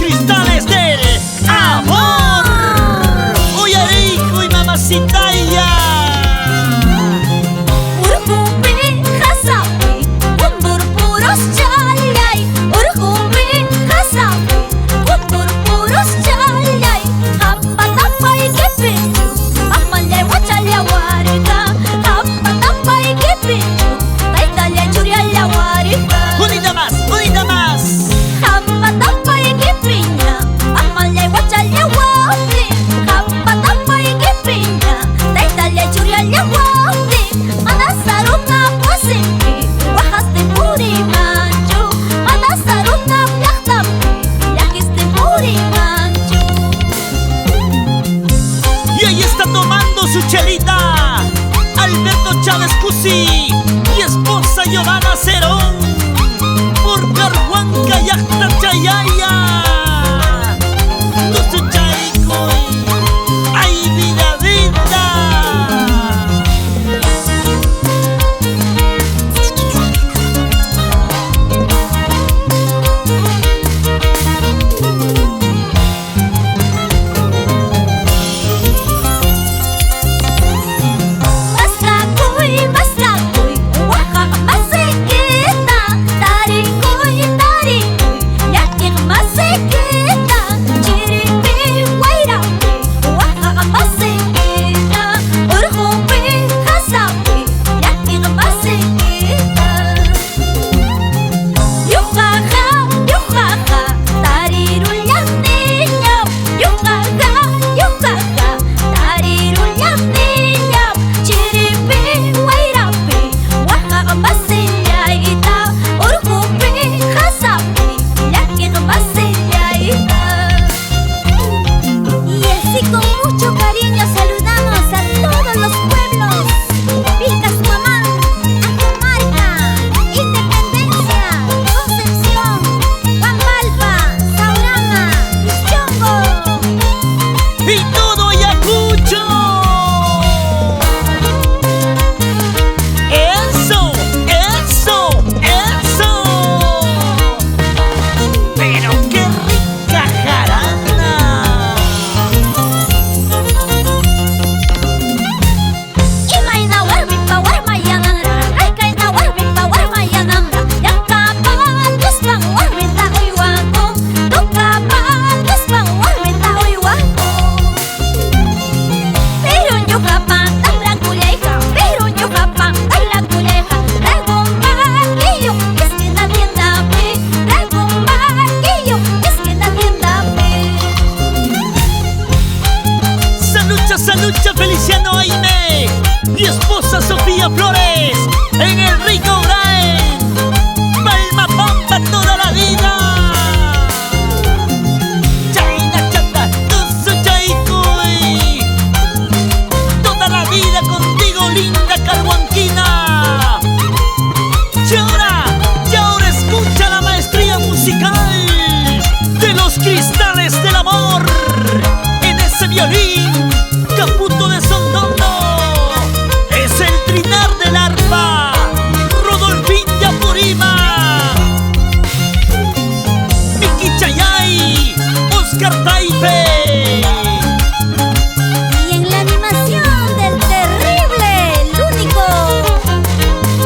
cristales del amor. Oye, hijo y mamacita ya. Urkupi hasapi, kundur puros chalay. Urkupi hasapi, kundur puros chalay. Hapa tapay kipinju, amalay wachalya warga. Hapa tapay kipinju, taitalya churya warga. Unida más, unida más. Hapa tapay kipinya, amalay wachalya warga. Hapa tapay kipinya, taitalya churya warga. Manasaruna pasimpi, wahasti puri manju. Manasaruna plaktampi, yakisti puri manju. Y ahí está tomando su chelita Alberto Chávez Cusi y esposa Giovanna Cerón por Carhuanca y Chayaya. No se chaico, ay vida, vida. Masakuy, waka masikita. Tarikuy, yakin masikita. Chiripi, wairapi, waka masikita. Urkupi, hasapi, yakin masikita. Yukaga, tarirulyan ninyo. Yukaga, tarirulyan ninyo. Chiripi, wairapi, waka masikita. Urkupi, hasapi, yakin masikita. Y así con mucho cariño saludamos a todos los pueblos. Vilcashuamán, Acamarca, Independencia, Concepción, Guambalpa, Saurama, Ischongo. Y todo Ayacucho. Eso, eso, eso. Pero qué rica jarana. Imayna warbipa warmayananra, raykayna warbipa warmayananra. Llaqtapatuspan warmita uywanku, tukapatuspan warmita uywanku. Pero ñuqapan tamrakullayqa, pero ñuqapan tamrakullayqa. Dragonmarquillo, esquina tiendapi, Dragonmarquillo, esquina tiendapi. Salucha Feliciano Aime y esposa Sofía Flores en el Rico Brain. Palma Pampa toda la vida. Chaina chata, tusu chaicoy. Toda la vida contigo, linda Carhuanquina. Y ahora escucha la maestría musical de los cristales del amor en ese violín. Caputo de Sondondo es el trinar del arpa. Rodolfín de Apurima, Miki Chayay, Oscar Taipe. Y en la animación del terrible, el único.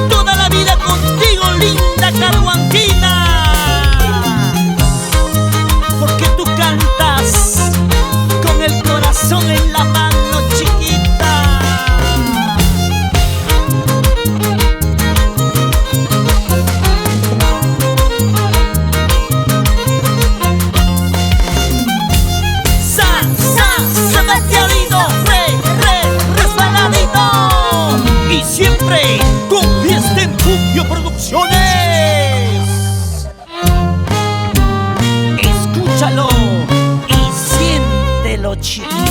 Toda la vida contigo, linda Carhuanquina. Porque tú cantas con el corazón en la mano, chiquita. Zapateadito, resbaladito. Y siempre con Fiesta en Cubio Producciones. Escúchalo y siéntelo, chiquita.